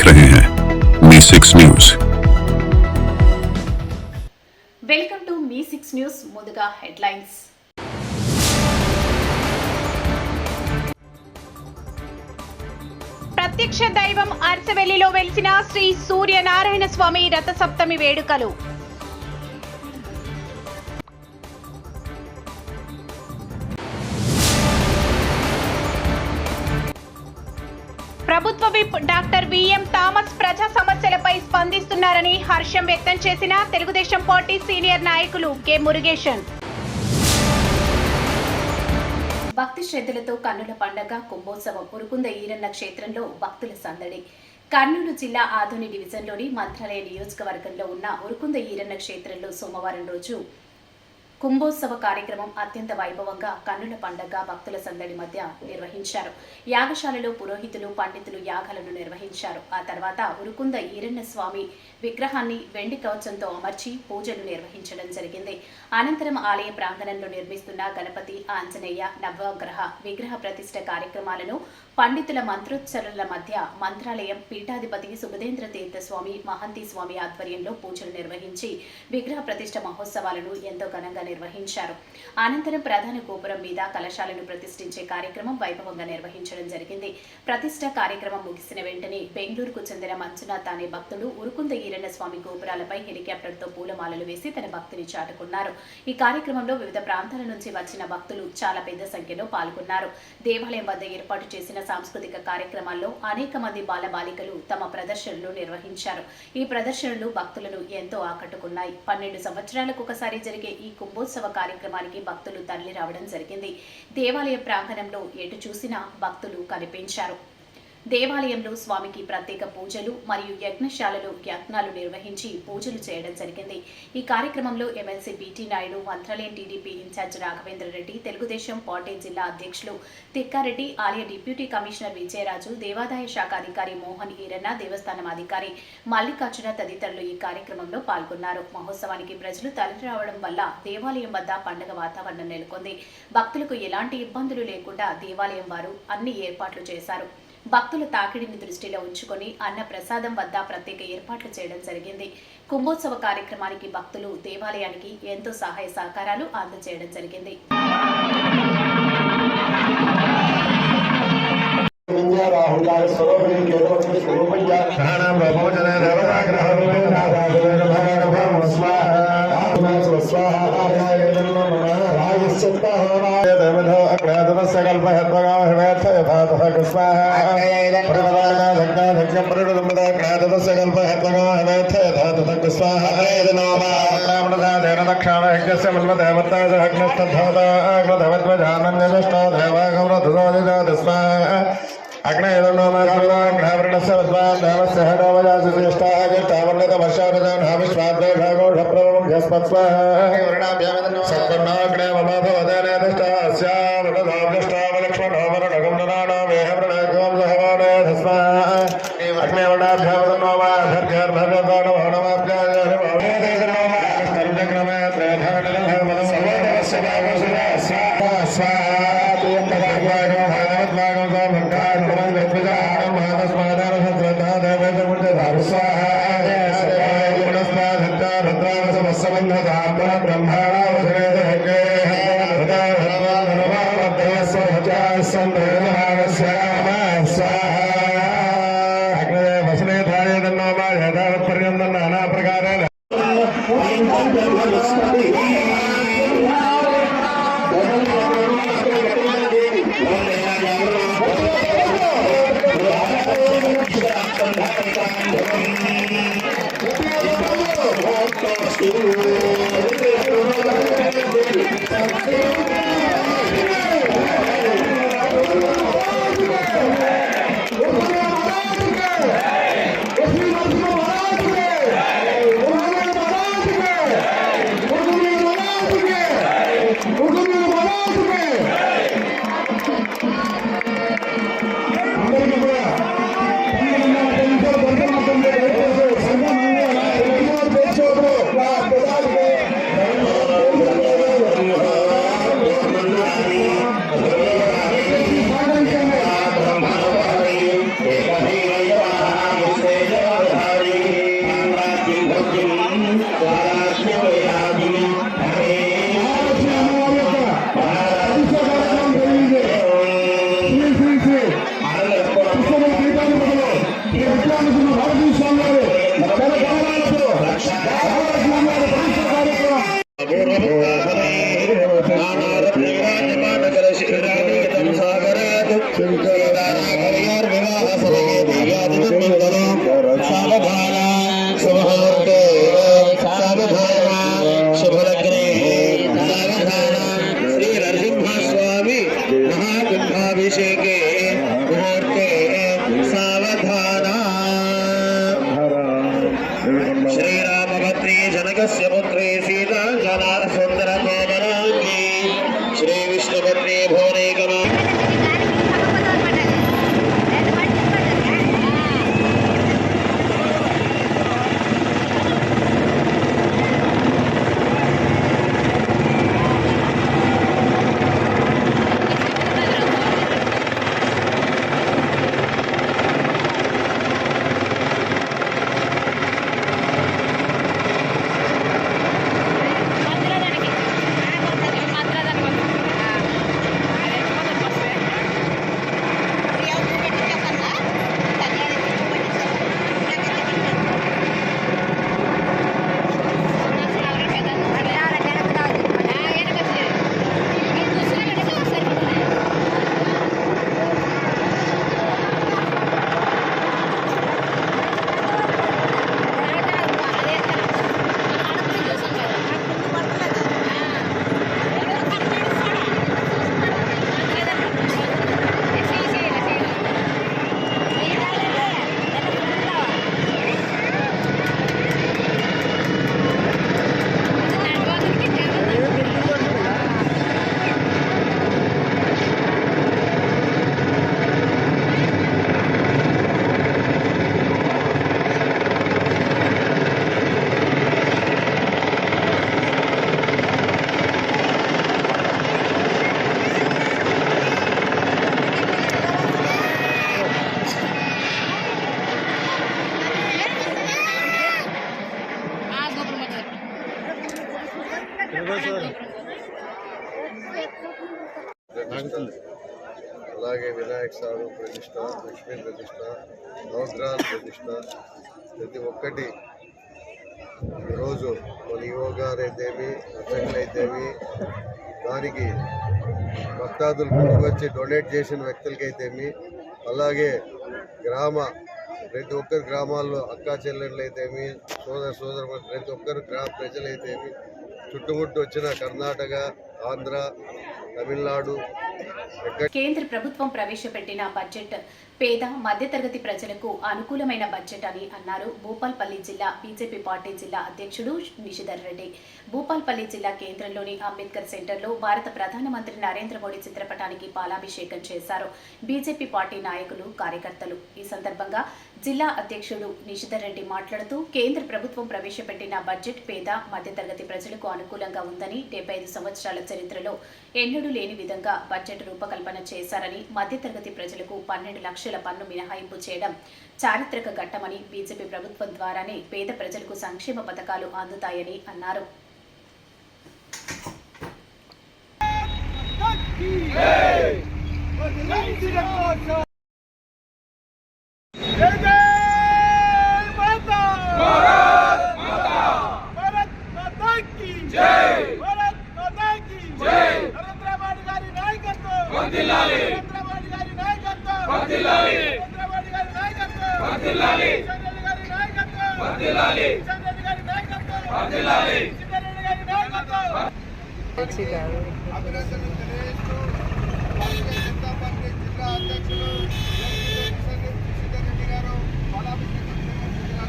देख रहे हैं मी6 न्यूज। వెల్కమ్ టు మీ6 న్యూస్। ముందుగా హెడ్లైన్స్। ప్రత్యక్ష దైవం అర్సవెల్లిలో వెలిసిన శ్రీ సూర్యనారాయణ స్వామి రథసప్తమి వేడుకలు। ప్రభుత్వ విప్ డాక్టర్ విఎం థామస్ ప్రజా సమస్యలపై స్పందిస్తున్నారని హర్షం వ్యక్తం చేసిన తెలుగుదేశం పార్టీ సీనియర్ నాయకులు కె మురుగేశన్। భక్తి శ్రద్ధలతో కన్నుల పండగ కుంభోత్సవం ఉరుకుంద ఈరన్న క్షేత్రంలో భక్తుల సందడి। కర్నూలు జిల్లా ఆదోని డివిజన్లోని మంత్రాలయ నియోజకవర్గంలో ఉన్న ఉరుకుంద ఈరన్న క్షేత్రంలో సోమవారం రోజు కుంభోత్సవ కార్యక్రమం అత్యంత వైభవంగా కన్నుల పండగ భక్తుల సందడి మధ్య నిర్వహించారు। యాగశాలలో పురోహితులు పండితులు యాగాలను నిర్వహించారు। ఆ తర్వాత ఉరుకుంద ఈరన్న స్వామి విగ్రహాన్ని వెండి కవచంతో అమర్చి పూజలు నిర్వహించడం జరిగింది। అనంతరం ఆలయ ప్రాంగణంలో నిర్మిస్తున్న గణపతి ఆంజనేయ నవగ్రహ విగ్రహ ప్రతిష్ఠ కార్యక్రమాలను పండితుల మంత్రోచ్చరణల మధ్య మంత్రాలయం పీఠాధిపతి సుబుధేంద్ర తీర్థ స్వామి మహంతి స్వామి ఆధ్వర్యంలో పూజలు నిర్వహించి విగ్రహ ప్రతిష్ఠ మహోత్సవాలను ఎంతో ఘనంగా నిర్వహించారు। అనంతరం ప్రధాన గోపురం మీద కలశాలను ప్రతిష్ఠించే కార్యక్రమం వైభవంగా నిర్వహించడం జరిగింది। ప్రతిష్ఠ కార్యక్రమం ముగిసిన వెంటనే బెంగళూరుకు చెందిన మంజునాథ్ అనే భక్తుడు ఉరుకుంద ఈరన్న స్వామి గోపురాలపై హెలికాప్టర్తో పూలమాలలు వేసి తన భక్తిని చాటుకున్నారు। ఈ కార్యక్రమంలో వివిధ ప్రాంతాల నుంచి వచ్చిన భక్తులు చాలా పెద్ద సంఖ్యలో పాల్గొన్నారు। దేవాలయం వద్ద ఏర్పాటు చేసిన సాంస్కృతిక కార్యక్రమాల్లో అనేక మంది బాలబాలికలు తమ ప్రదర్శనలు నిర్వహించారు। ఈ ప్రదర్శనలు భక్తులను ఎంతో ఆకట్టుకున్నాయి। 12 సంవత్సరాలకు ఒకసారి జరిగే ఈ కుంభోత్సవ కార్యక్రమానికి భక్తులు తరలి రావడం జరిగింది। దేవాలయ ప్రాంగణంలో ఎటు చూసినా భక్తులు కనిపించారు। దేవాలయంలో స్వామికి ప్రత్యేక పూజలు మరియు యజ్ఞశాలలో యజ్ఞాలు నిర్వహించి పూజలు చేయడం జరిగింది। ఈ కార్యక్రమంలో MLC BT Naidu, Mantralayam TDP incharge Raghavendra Reddy, Telugu Desam party జిల్లా అధ్యక్షులు తిక్కారెడ్డి, ఆలయ డిప్యూటీ కమిషనర్ విజయరాజు, దేవాదాయ శాఖ అధికారి మోహన్ ఈరన్న, దేవస్థానం అధికారి మల్లికార్జున తదితరులు ఈ కార్యక్రమంలో పాల్గొన్నారు। మహోత్సవానికి ప్రజలు తరలి రావడం వల్ల దేవాలయం వద్ద పండుగ వాతావరణం నెలకొంది। భక్తులకు ఎలాంటి ఇబ్బందులు లేకుండా దేవాలయం వారు అన్ని ఏర్పాట్లు చేశారు। భక్తుల తాకిడిని దృష్టిలో ఉంచుకొని అన్న ప్రసాదం వద్ద ప్రత్యేక ఏర్పాట్లు చేయడం జరిగింది। కుంభోత్సవ కార్యక్రమానికి భక్తులు దేవాలయానికి ఎంతో సహాయ సహకారాలు అందజేయడం జరిగింది। శ్రీ నరసింహస్వామి మహాకుంభాభిషేకే ముహూర్తే సావధాన శ్రీరామభద్రే జనకస్య పుత్రే సీతాంజనా సుందర కోమలాంగి శ్రీ విష్ణుభద్రే భువనేకమా అలాగే వినాయక స్వామి ప్రతిష్ట, లక్ష్మీ ప్రతిష్ట, నవగ్రహాల ప్రతిష్ట ప్రతి ఒక్కటి ఈరోజు మన యోగాలు అయితేమి అర్చకులు అయితేమి దానికి భక్తాదులు ముందుకు వచ్చి డొనేట్ చేసిన వ్యక్తులకైతేమి అలాగే ప్రతి ఒక్కరి గ్రామాల్లో అక్కా చెల్లెళ్ళు అయితేమి సోదర ప్రతి ఒక్కరు గ్రామ ప్రజలైతేమి చుట్టుముట్టు వచ్చిన కర్ణాటక, ఆంధ్ర, తమిళనాడు కేంద్ర ప్రభుత్వం ప్రవేశపెట్టిన బడ్జెట్ పేద మధ్యతరగతి ప్రజలకు అనుకూలమైన బడ్జెట్ అని అన్నారు భూపాల్పల్లి జిల్లా బీజేపీ పార్టీ జిల్లా అధ్యక్షుడు నిషిధర్ రెడ్డి. భూపాల్పల్లి జిల్లా కేంద్రంలోని అంబేద్కర్ సెంటర్లో భారత ప్రధానమంత్రి నరేంద్ర మోడీ చిత్రపటానికి పాలాభిషేకం చేశారు బీజేపీ పార్టీ నాయకులు, కార్యకర్తలు. ఈ సందర్భంగా జిల్లా అధ్యక్షుడు నిషిధర్ రెడ్డి మాట్లాడుతూ కేంద్ర ప్రభుత్వం ప్రవేశపెట్టిన బడ్జెట్ పేద మధ్యతరగతి ప్రజలకు అనుకూలంగా ఉందని, 75 సంవత్సరాల చరిత్రలో ఎన్నడూ లేని విధంగా బడ్జెట్ రూపకల్పన చేశారని, మధ్యతరగతి ప్రజలకు 12 లక్షల పన్ను మినహాయింపు చేయడం చారిత్రక ఘట్టమని, బీజేపీ ప్రభుత్వం ద్వారానే పేద ప్రజలకు సంక్షేమ పథకాలు అందుతాయని అన్నారు. అభినందనలు తెలియజేస్తూ భారతీయ జనతా పార్టీ జిల్లా అధ్యక్షులు నిషిధర్ రెడ్డి గారు పాలాభిషేకం చేయవలసిందిగా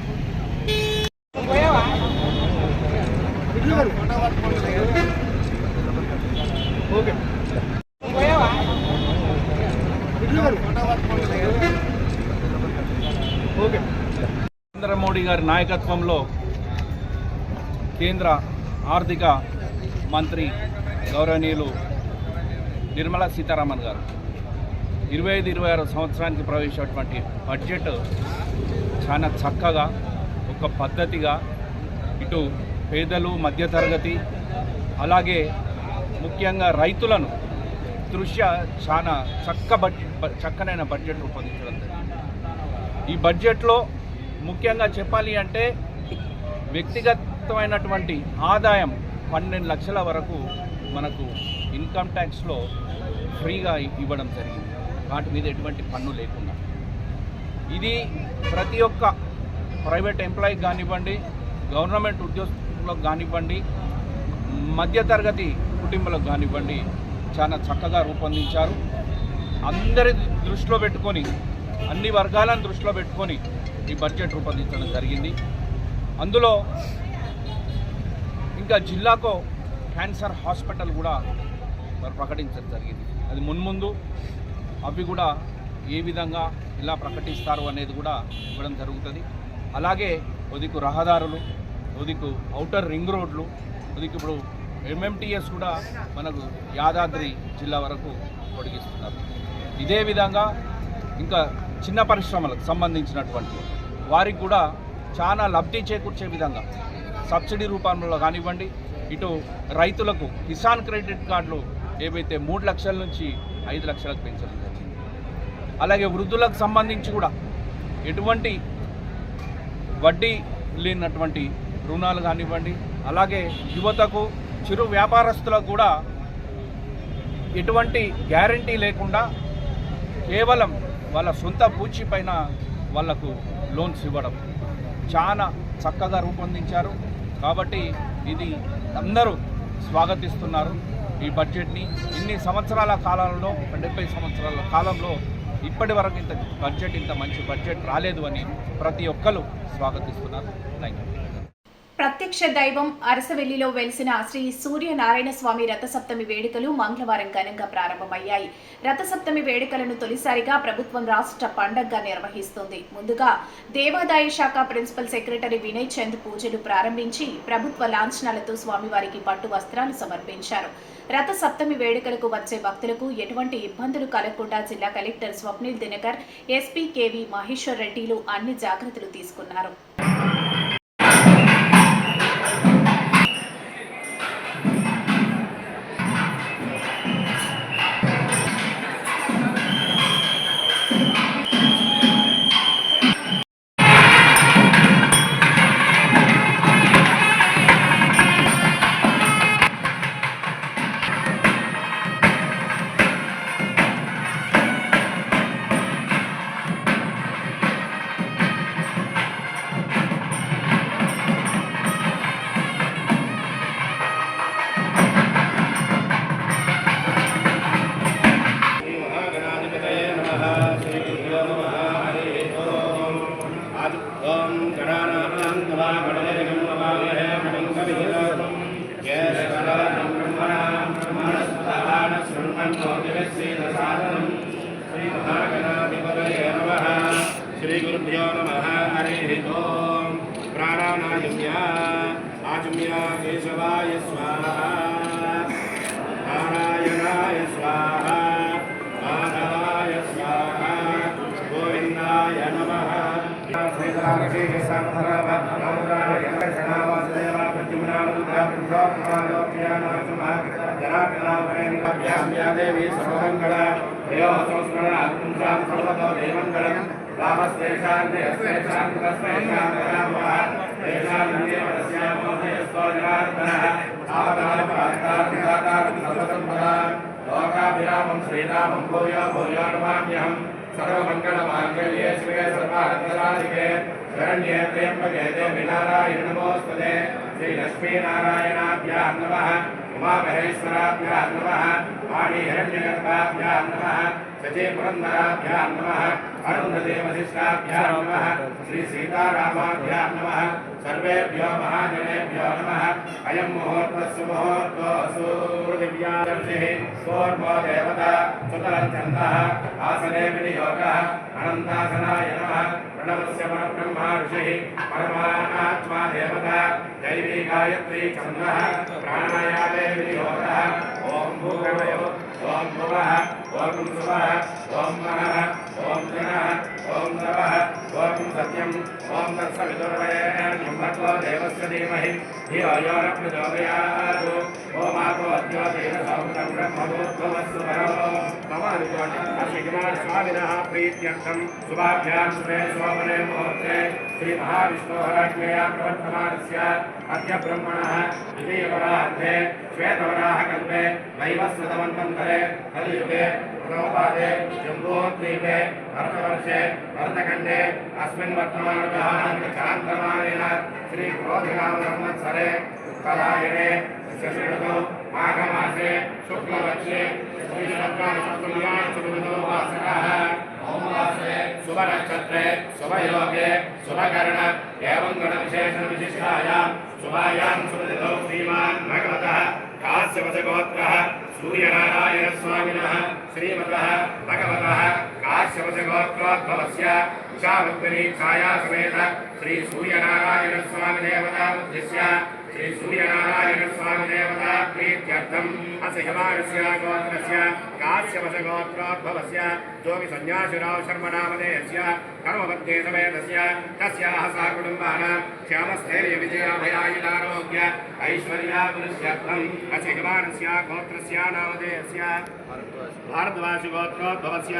నరేంద్ర మోడీ గారి నాయకత్వంలో కేంద్ర ఆర్థిక మంత్రి గౌరవనీయులు నిర్మలా సీతారామన్ గారు 25-26 సంవత్సరానికి ప్రవేశించినటువంటి బడ్జెట్ చాలా చక్కగా ఒక పద్ధతిగా ఇటు పేదలు, మధ్యతరగతి, అలాగే ముఖ్యంగా రైతులను దృష్ట్యా చాలా చక్కనైన బడ్జెట్ రూపొందించడం జరిగింది. ఈ బడ్జెట్లో ముఖ్యంగా చెప్పాలి అంటే వ్యక్తిగతమైనటువంటి ఆదాయం 12 లక్షల వరకు మనకు ఇన్కమ్ ట్యాక్స్లో ఫ్రీగా ఇవ్వడం జరిగింది, వాటి మీద ఎటువంటి పన్ను లేకుండా. ఇది ప్రతి ఒక్క ప్రైవేట్ ఎంప్లాయీకి కానివ్వండి, గవర్నమెంట్ ఉద్యోగులకు కానివ్వండి, మధ్యతరగతి కుటుంబాలకు కానివ్వండి చాలా చక్కగా రూపొందించారు. అందరి దృష్టిలో పెట్టుకొని, అన్ని వర్గాలను దృష్టిలో పెట్టుకొని ఈ బడ్జెట్ రూపొందించడం జరిగింది. అందులో ఇంకా జిల్లాకు క్యాన్సర్ హాస్పిటల్ కూడా ప్రకటించడం జరిగింది. అది మున్ముందు అవి కూడా ఏ విధంగా ఇలా ప్రకటిస్తారు అనేది కూడా ఇవ్వడం జరుగుతుంది. అలాగే ఉదికు రహదారులు, ఉదికు ఔటర్ రింగ్ రోడ్లు, ఉదికి ఇప్పుడు ఎంఎంటీఎస్ కూడా మనకు యాదాద్రి జిల్లా వరకు పొడిగిస్తున్నారు. ఇదే విధంగా ఇంకా చిన్న పరిశ్రమలకు సంబంధించినటువంటి వారికి కూడా చాలా లబ్ధి చేకూర్చే విధంగా సబ్సిడీ రూపంలో కానివ్వండి, ఇటు రైతులకు కిసాన్ క్రెడిట్ కార్డులు ఏవైతే 3 లక్షల నుంచి 5 లక్షలకు పెంచడం జరిగింది. అలాగే వృద్ధులకు సంబంధించి కూడా ఎటువంటి వడ్డీ లేనటువంటి రుణాలు కానివ్వండి, అలాగే యువతకు, చిరు వ్యాపారస్తులకు కూడా ఎటువంటి గ్యారంటీ లేకుండా కేవలం వాళ్ళ సొంత పూచి పైన వాళ్లకు లోన్స్ ఇవ్వడం చాలా చక్కగా రూపొందించారు. కాబట్టి ఇది అందరూ స్వాగతిస్తున్నారు ఈ బడ్జెట్ని. ఇన్ని సంవత్సరాల కాలంలో, 70 సంవత్సరాల కాలంలో ఇప్పటి వరకు ఇంత మంచి బడ్జెట్ రాలేదు అని ప్రతి ఒక్కరు స్వాగతిస్తున్నారు. Thank you. ప్రత్యక్ష దైవం అరసవెల్లిలో వెలిసిన శ్రీ సూర్యనారాయణ స్వామి రథసప్తమి వేడుకలు మంగళవారం ఘనంగా ప్రారంభమయ్యాయి. రథసప్తమి వేడుకలను తొలిసారిగా ప్రభుత్వం రాష్ట్ర పండగగా నిర్వహిస్తోంది. ముందుగా దేవాదాయ శాఖ ప్రిన్సిపల్ సెక్రటరీ వినయ్ చంద్ పూజలు ప్రారంభించి ప్రభుత్వ లాంఛనాలతో స్వామివారికి పట్టు వస్త్రాలు సమర్పించారు. రథ సప్తమి వేడుకలకు వచ్చే భక్తులకు ఎటువంటి ఇబ్బందులు కలగకుండా జిల్లా collector Swapnil Dinakar, SP KV Maheshwar రెడ్డిలు అన్ని జాగ్రత్తలు తీసుకున్నారు. श्री गुरुभ्यो नमः। हरिः ओम। प्राणानायम्य आचम्य केशवाय स्वाहा, नारायणाय स्वाहा, माधवाय स्वाहा, गोविंदाय नमः। देवी सर्वमंगल लोकाभिरामं श्रीरामं भूयो भूयो नमाम्यहम्। सर्वमंगलमांगल्ये शिवे सर्वार्थसाधिके शरण्ये त्र्यंबके देवी नारायणि नमोस्तुते। श्रीलक्ष्मीनारायणाभ्यां नमः। उमामहेश्वराभ्यां नमः। वाणीहिरण्यगर्भाभ्यां नमः। शचीपुरन्दराभ्यां नमः। अरुन्धतीवशिष्टाभ्यां नमः। श्रीसीतारामाभ्यां नमः। सर्वेभ्यो महाजनेभ्यो नमः। अयं मुहूर्तस्य मुहूर्तोऽस्तु। दिव्यादर्शिः सोर्मो देवता सुतरञ्छन्दः आसने विनियोगः। अनन्तासनाय नमः। प्रणवस्य परब्रह्मा ऋषिः परमात्मा देवता दैवी गायत्री छन्दः प्राणायामे विनियोगः। ॐ भूर्भुवः ॐ भुवः ॐ सुवः ॐ महः ॐ जनः ॐ तवः ॐ सत्यम् ॐ तत्सवितुर्वरेण्यं भर्गो देवस्य धीमहि धियो यो न प्रचोदयात्। ओमापो अद्योतेन सौकृतं ब्रह्मोद्भवस्तु वरो स्वामिनः प्रीत्यर्थं शुभाभ्यां शुभे शोभने मुहूर्ते श्रीमहाविष्णोराज्ञया प्रवर्तमानस्य अद्य ब्रह्मणः द्वितीयवराहे श्वेतवराहकल्पे वैवस्वतमन्वन्तरे कलियुगे प्रथमपादे जम्बूद्वीपे भरतवर्षे भरतखण्डे अस्मिन् वर्तमानकालान्तरायेण श्रीक्रोधिनामसंवत्सरे उत्तरायणे शशिऋतौ माघमासे शुक्लपक्षे शुभनक्षत्रे शुभयोगे शुभकर्ण एवं गणविशेषविशिष्टायां शुभायां शुभतिथौ श्रीमान् भगवतः काश्यपशगोत्रः सूर्यनारायणस्वामिनः श्रीमतः भगवतः काश्यपशगोत्रोद्भवस्य उषावग्नि छायासमेत श्री सूर्यनारायणस्वामिदेवता उद्दिश्य श्री सूर्यनारायणस्वामिदेवता प्रीत्यर्थम् अस्य यमानस्य गोत्रस्य काश्यपशगोत्रोद्भवस्य जोगिसंन्यासिराव शर्मनामधेयस्य कर्ममध्ये समेतस्य तस्याः सहकुटुम्बानां क्षामस्थैर्यविजयाभयायुधारोग्य ऐश्वर्याभिवृद्ध्यर्थम् अस्य यमानस्य गोत्रस्य नामधेयस्य भारद्वाजगोत्रोद्भवस्य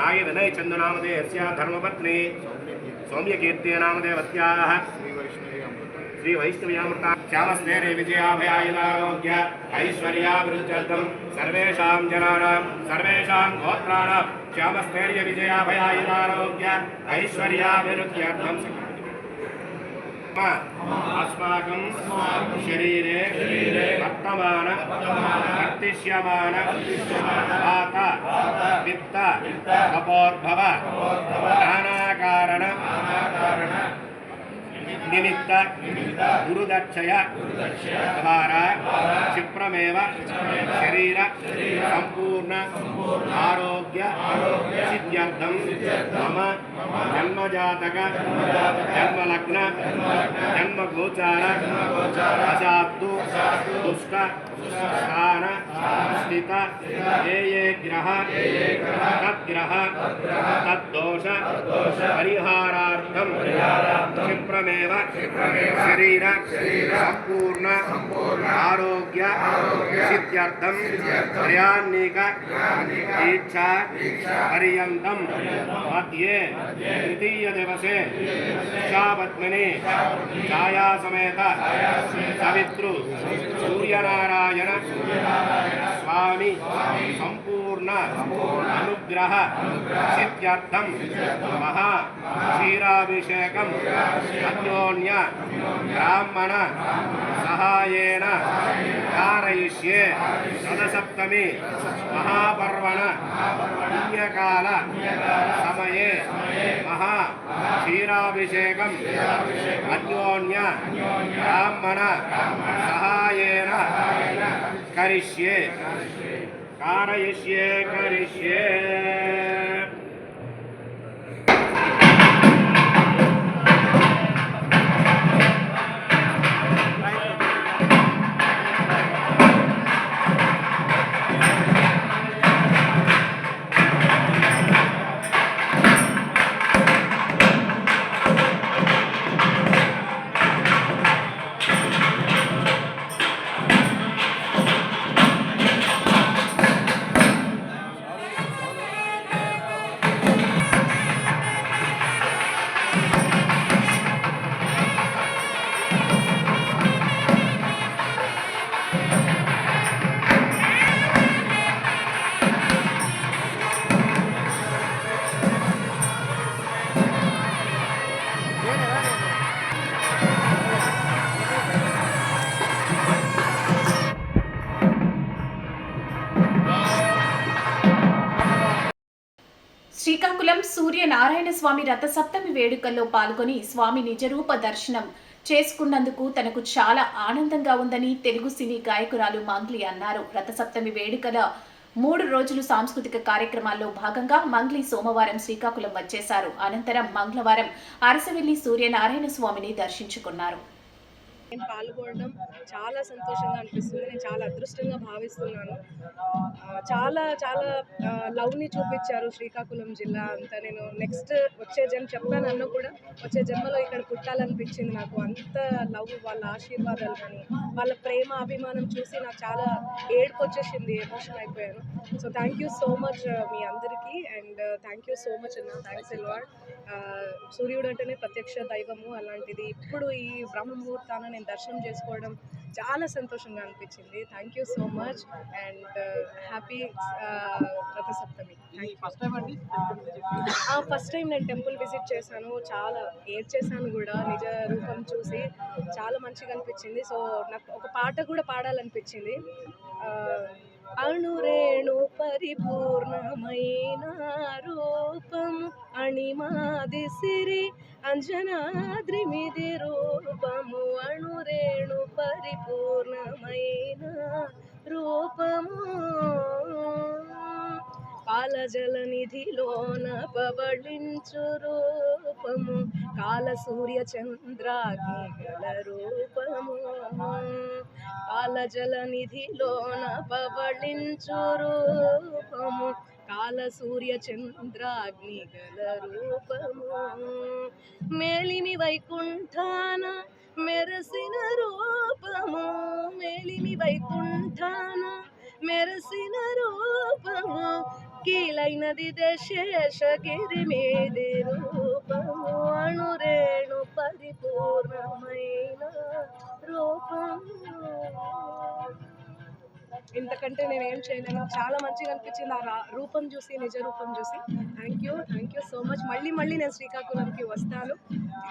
नागविनयचन्दनामधेयस्य धर्मपत्नी सौम्यकीर्तिनामदेवत्याः श्री वैष्णव्यामृता श्यामस्नेरे विजयाभयायुधारोग्य ऐश्वर्याभिवृद्ध्यर्थं सर्वेषां जनानां सर्वेषां गोत्राणां श्यामस्थैर्य विजयाभयायुधारोग्य ऐश्वर्याभिवृद्ध्यर्थं अस्माकं शरीरे वर्तमान वर्तिष्यमान वात पित्त कपोद्भव नानाकारण निमित्त गुरुदक्षय द्वारा क्षिप्रमेव शरीर संपूर्ण आरोग्य सिद्ध्यर्थं मम जन्मजातक जन्मलग्न जन्मगोचार अशाब्दु दुष्ट स्थान स्थित ये ग्रह तद्ग्रह तद्दोष परिहारार्थं क्षिप्रमेव शरीर संपूर्ण आरोग्य सिद्ध्यर्थं त्रयान्निक दीक्षा पर्यन्तं मध्ये तृतीय दिवसे शापत्मनि छाया समेत सवितृ सूर्यनारायण स्वामी संपूर्ण अनुग्रह सिद्ध्यर्थं महा क्षीराभिषेकम् अन्योन्य ब्राह्मण सहायेन कारयिष्ये रथसप्तमी महापर्वण पुण्यकाल समये महा क्षीराभिषेकम् अन्योन्य ब्राह्मण सहायेन करिष्ये कारयिष्ये करिष्ये శ్రీకాకుళం సూర్యనారాయణ స్వామి రథసప్తమి వేడుకల్లో పాల్గొని స్వామి నిజరూప దర్శనం చేసుకున్నందుకు తనకు చాలా ఆనందంగా ఉందని తెలుగు సినీ గాయకురాలు మంగ్లీ అన్నారు. రథసప్తమి వేడుకల 3 రోజులు సాంస్కృతిక కార్యక్రమాల్లో భాగంగా మంగ్లీ సోమవారం శ్రీకాకుళం వచ్చేశారు. అనంతరం మంగళవారం అరసవెల్లి సూర్యనారాయణ స్వామిని దర్శించుకున్నారు. నేను పాల్గొనడం చాలా సంతోషంగా అనిపిస్తుంది. నేను చాలా అదృష్టంగా భావిస్తున్నాను. చాలా చాలా లవ్ని చూపించారు శ్రీకాకుళం జిల్లా అంతా. నేను నెక్స్ట్ వచ్చే జన్మ చెప్పాను అన్న కూడా వచ్చే జన్మలో ఇక్కడ పుట్టాలనిపించింది నాకు. అంత లవ్, వాళ్ళ ఆశీర్వాదాలు కానీ వాళ్ళ ప్రేమ అభిమానం చూసి నాకు చాలా ఏడుపు వచ్చేసింది, ఎమోషన్ అయిపోయాను. So thank you so much మీ అందరికీ, and thank you so much అన్న. Thanks a lot. సూర్యుడు అంటేనే ప్రత్యక్ష దైవము, అలాంటిది ఇప్పుడు ఈ బ్రహ్మ ముహూర్తాన నేను దర్శనం చేసుకోవడం చాలా సంతోషంగా అనిపించింది. Thank you so much and happy Rathasaptami. First time నేను టెంపుల్ విజిట్ చేశాను. చాలా ఏడ్చేసాను కూడా నిజ రూపం చూసి. చాలా మంచిగా అనిపించింది. సో నాకు ఒక పాట కూడా పాడాలనిపించింది. అణురేణు పరిపూర్ణమైన రూపము అణిమాది సిరి అంజనాద్రిమిది రూపము. అణురేణు పరిపూర్ణమైన రూపము పాలజల నిధిలోన పవళించు రూపము. కాల సూర్య చంద్రాగ్నిగల రూపము. కాలజల నిధిలోన పవళించు రూపము. కాల సూర్య చంద్రాగ్నిగల రూపము. మేలిమి వైకుంఠాన మెరసిన రూపము. మేలిమి వైకుంఠాన మెరసిన రూపము. కీలైనది శేషగిరి మీది రూపము. అణురేణు పరిపూర్ణమైన రూపము. ఇంతకంటే నేనేం చేయలేను. చాలా మంచిగా అనిపించింది ఆ రూపం చూసి, నిజ రూపం చూసి. Thank you so much. మళ్ళీ నేను శ్రీకాకుళంకి వస్తాను.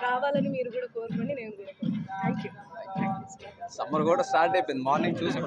రావాలని మీరు కూడా కోరుకోండి, నేను కూడా కోరుకుంటాను. Thank you. సమ్మర్ కూడా స్టార్ట్ అయిపోయింది, మార్నింగ్ చూసి